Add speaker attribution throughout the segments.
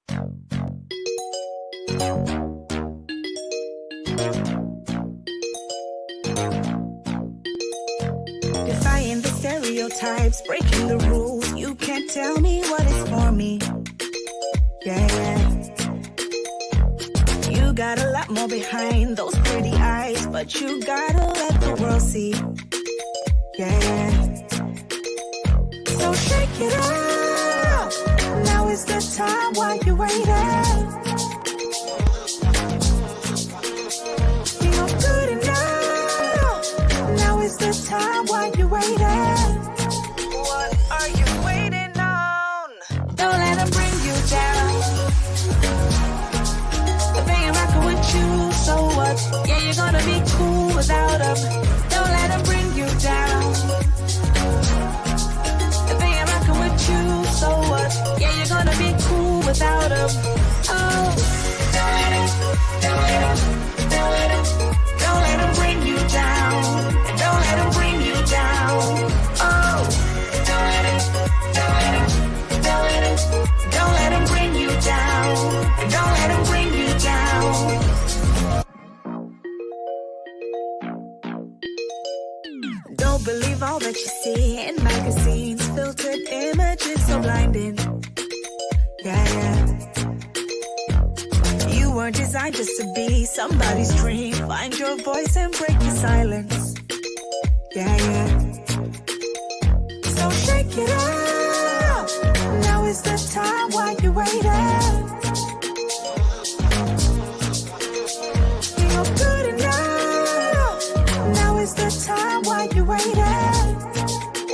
Speaker 1: Defying the stereotypes, breaking the rules. You can't tell me what is for me. Yeah. You got a lot more behind those pretty eyes, but you gotta let the world see. Yeah. So shake it up. Now is the time while you waiting. You're good enough. Now is the time while you waiting. What are you waiting on? Don't let them bring you down. They ain't rocking with you, so what? Yeah, you're gonna be cool without them. Don't let them bring you down. They ain't rocking with you, so what? Yeah, you're gonna be cool without them. Oh, don't let them bring you down. Don't let them bring you down. Oh, don't let them bring you down. Don't let them bring you down. Don't believe all that you see in magazines, filtered images so blinding. Yeah. You weren't designed just to be somebody's dream. Find your voice and break your silence. Yeah. So shake it up. Now is the time while you're waiting. You're good enough. Now is the time while you're waiting.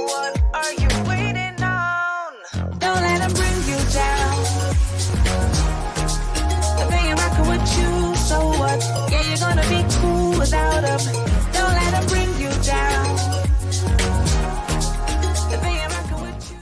Speaker 1: What are you waiting on? Don't let them bring you down. They ain't rocking with you, so what? Yeah, you're gonna be cool without them. Don't let them bring you down. They ain't rocking with you.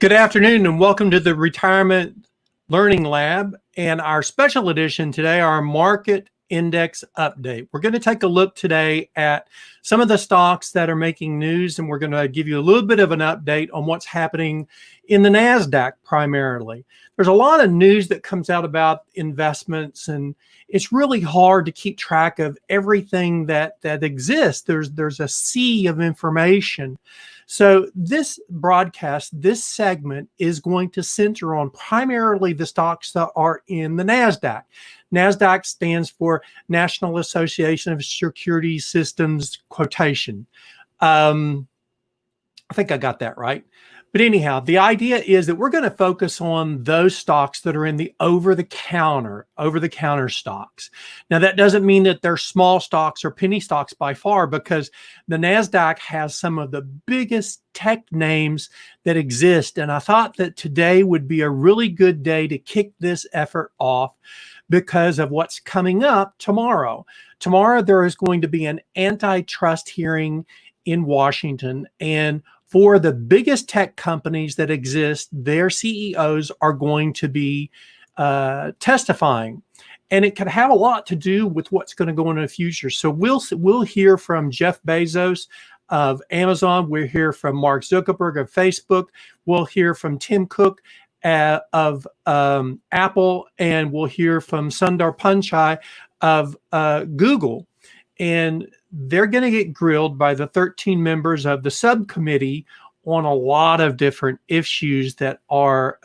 Speaker 2: Good afternoon and welcome to the Retirement Learning Lab and our special edition today, our market index update. We're going to take a look today at some of the stocks that are making news, and we're going to give you a little bit of an update on what's happening in the NASDAQ primarily. There's a lot of news that comes out about investments, and it's really hard to keep track of everything that exists. There's a sea of information. So this broadcast, this segment is going to center on primarily the stocks that are in the NASDAQ. NASDAQ stands for National Association of Securities Systems Quotation. I think I got that right. But anyhow, the idea is that we're going to focus on those stocks that are in the over-the-counter stocks. Now, that doesn't mean that they're small stocks or penny stocks by far, because the NASDAQ has some of the biggest tech names that exist. And I thought that today would be a really good day to kick this effort off because of what's coming up tomorrow. Tomorrow, there is going to be an antitrust hearing in Washington, and for the biggest tech companies that exist, their CEOs are going to be testifying. And it could have a lot to do with what's going to go in the future. So we'll hear from Jeff Bezos of Amazon. We'll hear from Mark Zuckerberg of Facebook. We'll hear from Tim Cook of Apple. And we'll hear from Sundar Pichai of Google. And they're going to get grilled by the 13 members of the subcommittee on a lot of different issues that are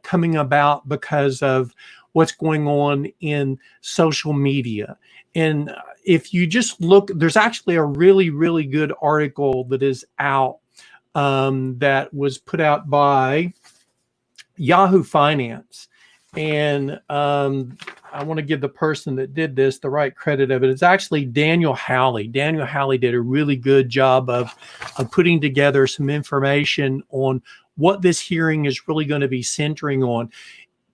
Speaker 2: coming about because of what's going on in social media. And if you just look, there's actually a really, really good article that is out that was put out by Yahoo Finance. And I want to give the person that did this the right credit of it. It's actually Daniel Howley. Daniel Howley did a really good job of putting together some information on what this hearing is really going to be centering on.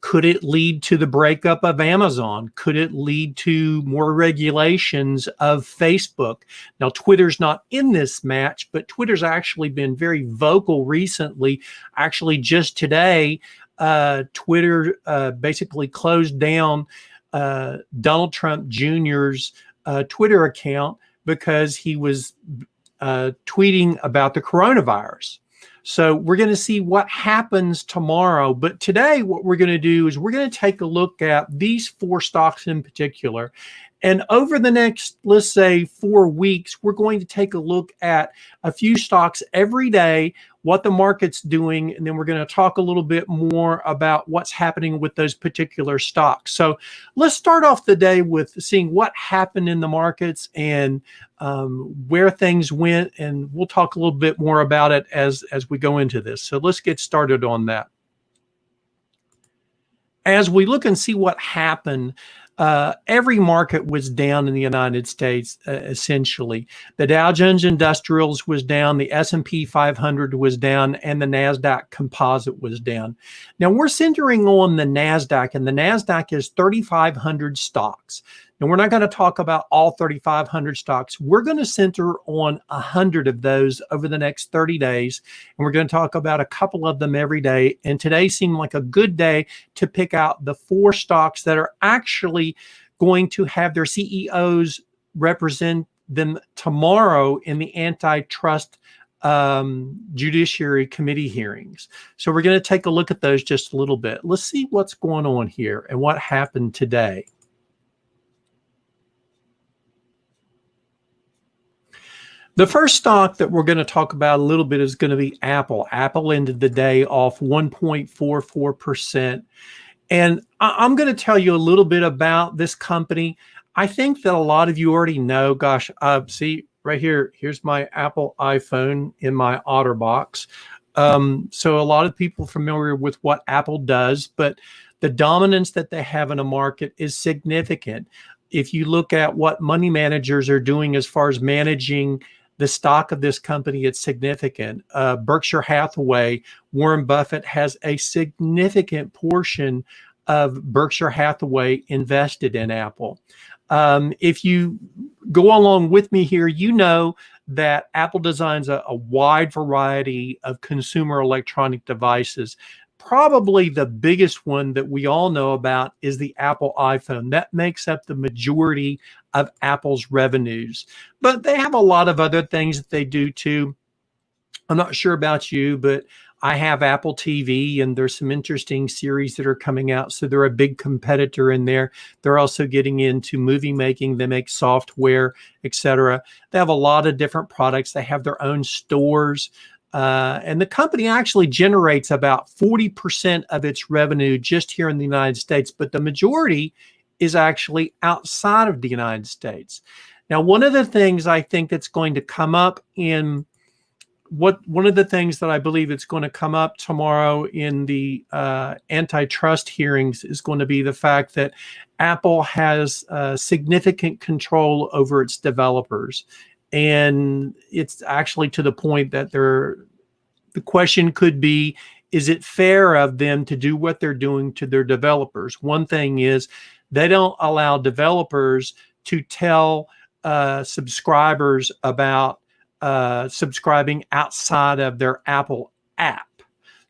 Speaker 2: Could it lead to the breakup of Amazon? Could it lead to more regulations of Facebook? Now, Twitter's not in this match, but Twitter's actually been very vocal recently. Actually, just today, Twitter basically closed down Donald Trump Jr.'s Twitter account because he was tweeting about the coronavirus. So we're going to see what happens tomorrow. But today, what we're going to do is we're going to take a look at these 4 stocks in particular. And over the next, let's say, 4 weeks, we're going to take a look at a few stocks every day, what the market's doing, and then we're going to talk a little bit more about what's happening with those particular stocks. So let's start off the day with seeing what happened in the markets and where things went, and we'll talk a little bit more about it as we go into this. So let's get started on that. As we look and see what happened, every market was down in the United States, essentially. The Dow Jones Industrials was down, the S&P 500 was down, and the NASDAQ Composite was down. Now, we're centering on the NASDAQ, and the NASDAQ is 3,500 stocks. And we're not going to talk about all 3,500 stocks. We're going to center on 100 of those over the next 30 days. And we're going to talk about a couple of them every day. And today seemed like a good day to pick out the 4 stocks that are actually going to have their CEOs represent them tomorrow in the antitrust Judiciary Committee hearings. So we're going to take a look at those just a little bit. Let's see what's going on here and what happened today. The first stock that we're going to talk about a little bit is going to be Apple. Apple ended the day off 1.44%. And I'm going to tell you a little bit about this company. I think that a lot of you already know. Gosh, see right here, here's my Apple iPhone in my OtterBox. So a lot of people are familiar with what Apple does, but the dominance that they have in a market is significant. If you look at what money managers are doing as far as managing the stock of this company, it's significant. Berkshire Hathaway, Warren Buffett has a significant portion of Berkshire Hathaway invested in Apple. If you go along with me here, you know that Apple designs a wide variety of consumer electronic devices. Probably the biggest one that we all know about is the Apple iPhone. That makes up the majority of Apple's revenues. But they have a lot of other things that they do too. I'm not sure about you, but I have Apple TV, and there's some interesting series that are coming out. So they're a big competitor in there. They're also getting into movie making. They make software, etc. They have a lot of different products. They have their own stores. And the company actually generates about 40% of its revenue just here in the United States, but the majority is actually outside of the United States. Now, one of the things I think that's going to come up in one of the things that I believe it's going to come up tomorrow in the antitrust hearings is going to be the fact that Apple has significant control over its developers. And it's actually to the point that the question could be, is it fair of them to do what they're doing to their developers? One thing is they don't allow developers to tell subscribers about subscribing outside of their Apple app.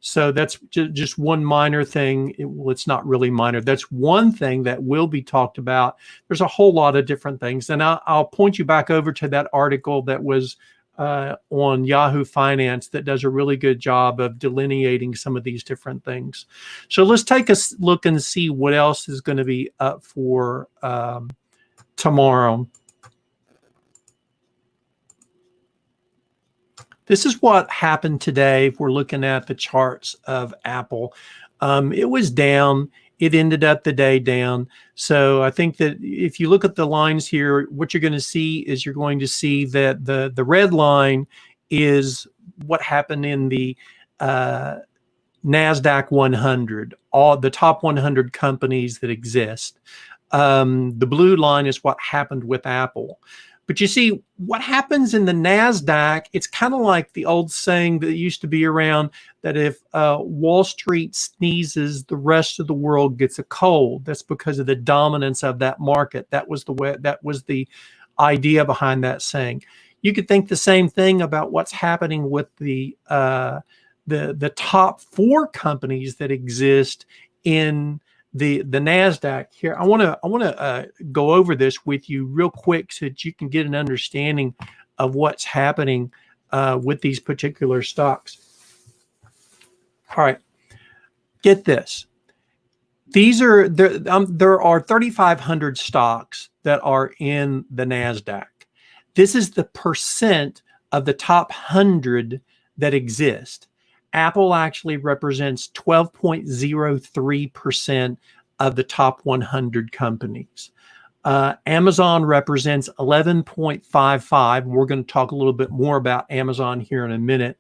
Speaker 2: So that's just one minor thing. Well, it's not really minor. That's one thing that will be talked about. There's a whole lot of different things. And I'll point you back over to that article that was on Yahoo Finance that does a really good job of delineating some of these different things. So let's take a look and see what else is going to be up for tomorrow. This is what happened today. If we're looking at the charts of Apple, it was down. It ended up the day down. So I think that if you look at the lines here, what you're going to see is you're going to see that the red line is what happened in the NASDAQ 100, all the top 100 companies that exist. The blue line is what happened with Apple. But you see, what happens in the NASDAQ, it's kind of like the old saying that used to be around that if Wall Street sneezes, the rest of the world gets a cold. That's because of the dominance of that market. That was the idea behind that saying. You could think the same thing about what's happening with the top 4 companies that exist in the NASDAQ here. I want to go over this with you real quick so that you can get an understanding of what's happening with these particular stocks. All right, get this. There are 3,500 stocks that are in the NASDAQ. This is the percent of the top 100 that exist. Apple actually represents 12.03% of the top 100 companies. Amazon represents 11.55. We're going to talk a little bit more about Amazon here in a minute.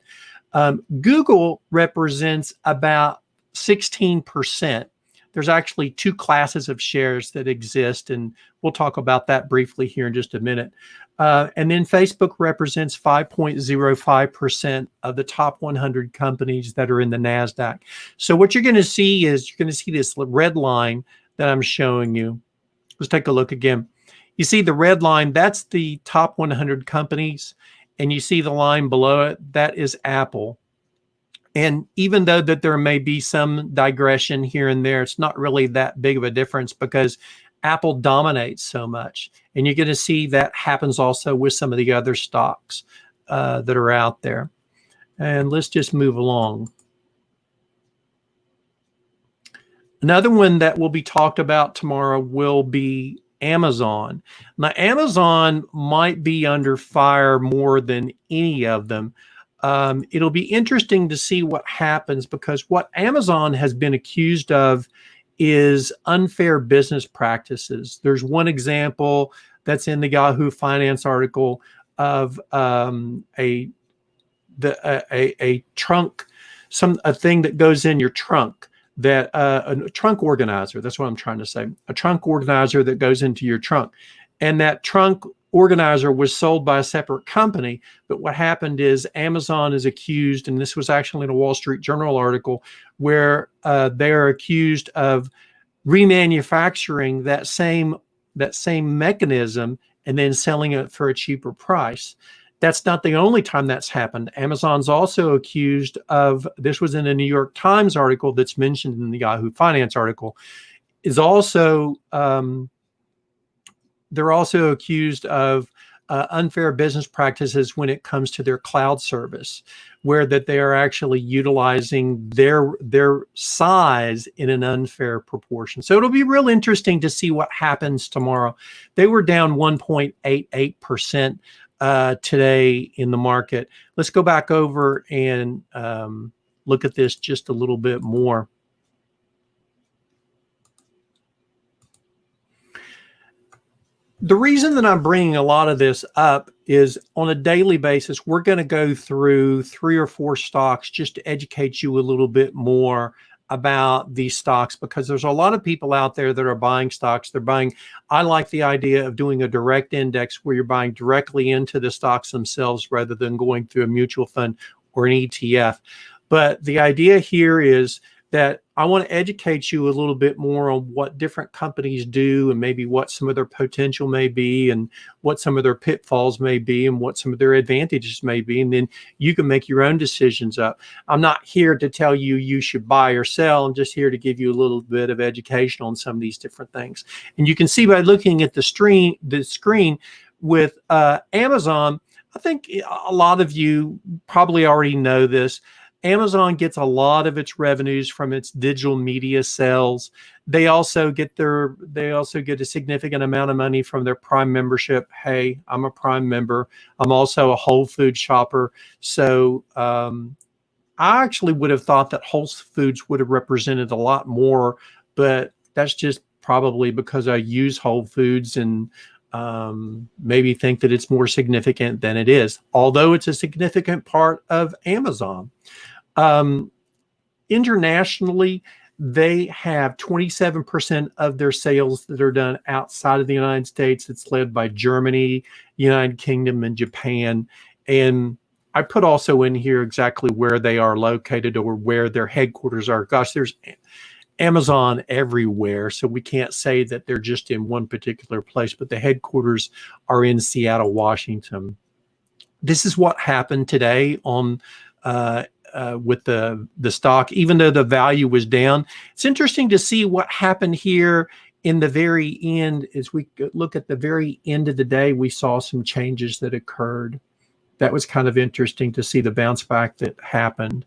Speaker 2: Google represents about 16%. There's actually two classes of shares that exist, and we'll talk about that briefly here in just a minute. And then Facebook represents 5.05% of the top 100 companies that are in the NASDAQ. So what you're going to see is you're going to see this red line that I'm showing you. Let's take a look again. You see the red line, that's the top 100 companies, and you see the line below it, that is Apple. And even though that there may be some digression here and there, it's not really that big of a difference because Apple dominates so much. And you're going to see that happens also with some of the other stocks that are out there. And let's just move along. Another one that will be talked about tomorrow will be Amazon. Now, Amazon might be under fire more than any of them. It'll be interesting to see what happens because what Amazon has been accused of is unfair business practices. There's one example that's in the Yahoo Finance article of a trunk, a thing that goes in your trunk, that a trunk organizer. That's what I'm trying to say. A trunk organizer that goes into your trunk, and that trunk organizer was sold by a separate company. But what happened is Amazon is accused, and this was actually in a Wall Street Journal article, where they are accused of remanufacturing that same mechanism and then selling it for a cheaper price. That's not the only time that's happened. Amazon's also accused of, this was in a New York Times article that's mentioned in the Yahoo Finance article, is also they're also accused of unfair business practices when it comes to their cloud service, where that they are actually utilizing their size in an unfair proportion. So it'll be real interesting to see what happens tomorrow. They were down 1.88% today in the market. Let's go back over and look at this just a little bit more. The reason that I'm bringing a lot of this up is on a daily basis, we're going to go through 3 or 4 stocks just to educate you a little bit more about these stocks, because there's a lot of people out there that are buying stocks. They're buying, I like the idea of doing a direct index where you're buying directly into the stocks themselves rather than going through a mutual fund or an ETF. But the idea here is that I want to educate you a little bit more on what different companies do and maybe what some of their potential may be and what some of their pitfalls may be and what some of their advantages may be. And then you can make your own decisions up. I'm not here to tell you you should buy or sell. I'm just here to give you a little bit of education on some of these different things. And you can see by looking at the screen with Amazon, I think a lot of you probably already know this. Amazon gets a lot of its revenues from its digital media sales. They also get a significant amount of money from their Prime membership. Hey, I'm a Prime member. I'm also a Whole Foods shopper. So I actually would have thought that Whole Foods would have represented a lot more, but that's just probably because I use Whole Foods and maybe think that it's more significant than it is, although it's a significant part of Amazon. Internationally, they have 27% of their sales that are done outside of the United States. It's led by Germany, United Kingdom, and Japan. And I put also in here exactly where they are located or where their headquarters are. Gosh, there's Amazon everywhere, so we can't say that they're just in one particular place, but the headquarters are in Seattle, Washington. This is what happened today on with the stock, even though the value was down. It's interesting to see what happened here in the very end. As we look at the very end of the day, we saw some changes that occurred. That was kind of interesting to see the bounce back that happened.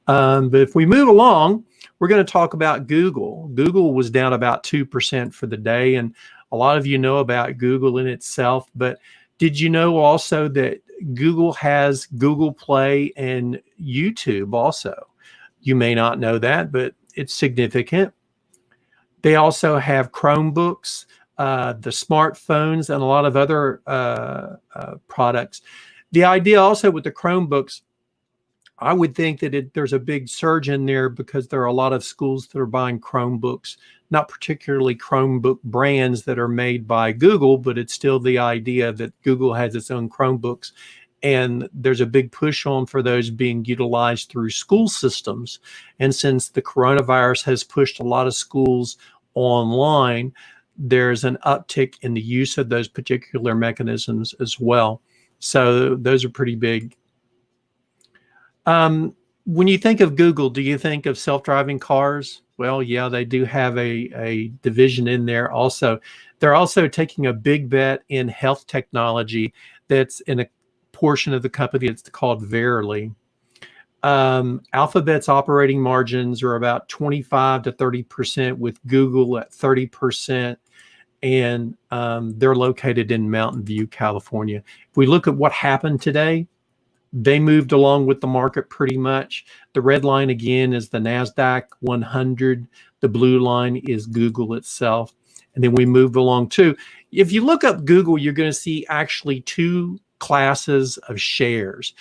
Speaker 2: But if we move along, we're going to talk about Google. Google was down about 2% for the day. And a lot of you know about Google in itself. But did you know also that Google has Google Play and YouTube also? You may not know that, but it's significant. They also have Chromebooks, the smartphones, and a lot of other products. The idea also with the Chromebooks, I would think that there's a big surge in there because there are a lot of schools that are buying Chromebooks, not particularly Chromebook brands that are made by Google, but it's still the idea that Google has its own Chromebooks. And there's a big push on for those being utilized through school systems. And since the coronavirus has pushed a lot of schools online, there's an uptick in the use of those particular mechanisms as well. So those are pretty big. When you think of Google, do you think of self-driving cars? Well, yeah, they do have a division in there also. They're also taking a big bet in health technology that's in a portion of the company that's called Verily. Alphabet's operating margins are about 25 to 30%, with Google at 30%. And they're located in Mountain View, California. If we look at what happened today, they moved along with the market pretty much. The red line again is the NASDAQ 100. The blue line is Google itself. And then we moved along too. If you look up Google, you're going to see actually two classes of shares.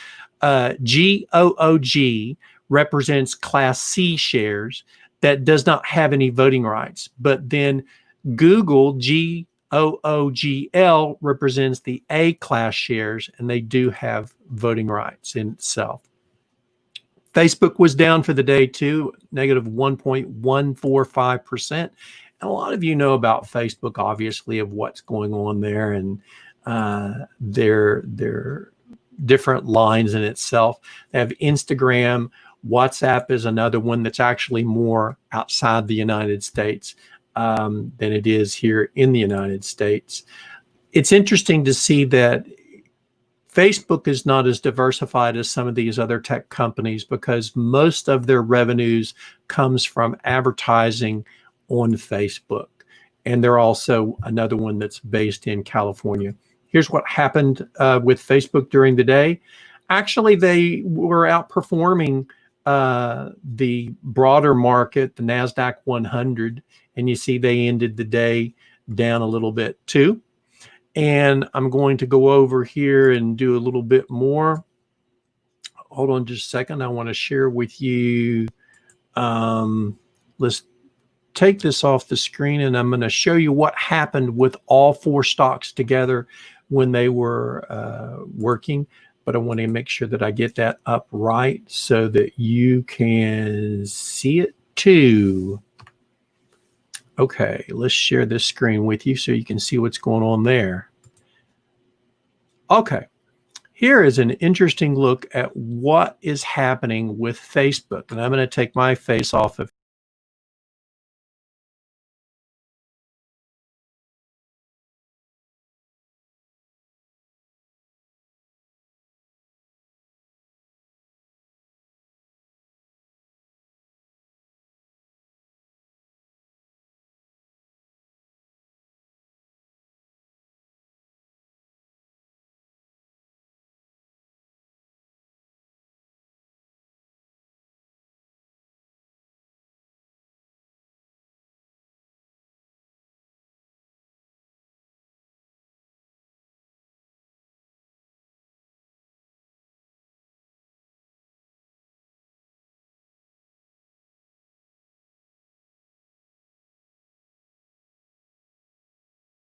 Speaker 2: GOOG represents Class C shares that does not have any voting rights. But then Google, GOOGL, represents the A class shares, and they do have voting rights in itself. Facebook was down for the day too, negative 1.145%. And a lot of you know about Facebook, obviously, of what's going on there and their different lines in itself. They have Instagram. WhatsApp is another one that's actually more outside the United States than it is here in the United States. It's interesting to see that Facebook is not as diversified as some of these other tech companies because most of their revenues comes from advertising on Facebook. And they're also another one that's based in California. Here's what happened with Facebook during the day. Actually, they were outperforming the broader market, the NASDAQ 100. And you see they ended the day down a little bit too. And I'm going to go over here and do a little bit more. Hold on just a second. I want to share with you. Let's take this off the screen and I'm going to show you what happened with all four stocks together when they were working. But I want to make sure that I get that up right so that you can see it too. Okay, let's share this screen with you so you can see what's going on there. Okay, here is an interesting look at what is happening with Facebook. And I'm going to take my face off of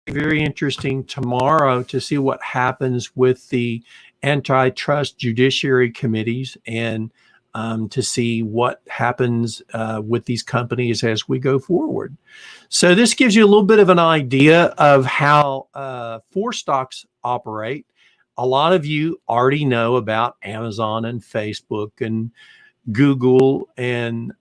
Speaker 2: very interesting tomorrow to see what happens with the antitrust judiciary committees and to see what happens with these companies as we go forward. So this gives you a little bit of an idea of how four stocks operate. A lot of you already know about Amazon and Facebook and Google, and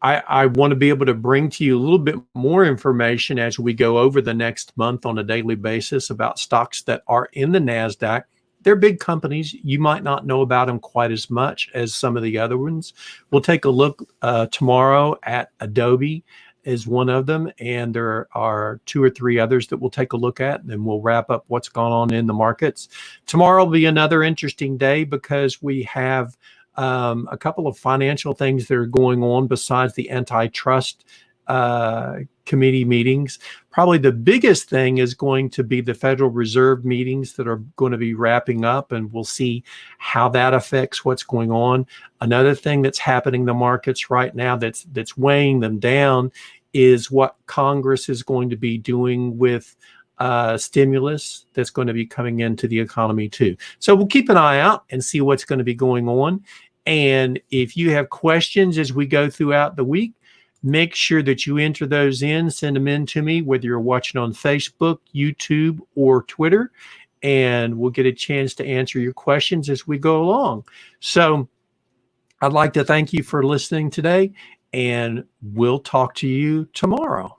Speaker 2: I want to be able to bring to you a little bit more information as we go over the next month on a daily basis about stocks that are in the NASDAQ they're big companies. You might not know about them quite as much as some of the other ones. We'll take a look tomorrow at Adobe is one of them, and there are 2 or 3 others that we'll take a look at, and then we'll wrap up what's gone on in the markets. Tomorrow will be another interesting day because we have a couple of financial things that are going on besides the antitrust committee meetings. Probably the biggest thing is going to be the Federal Reserve meetings that are going to be wrapping up, and we'll see how that affects what's going on. Another thing that's happening in the markets right now that's weighing them down is what Congress is going to be doing with stimulus that's going to be coming into the economy too. So we'll keep an eye out and see what's going to be going on. And if you have questions as we go throughout the week, make sure that you enter those in, send them in to me, whether you're watching on Facebook, YouTube, or Twitter, and we'll get a chance to answer your questions as we go along. So I'd like to thank you for listening today, and we'll talk to you tomorrow.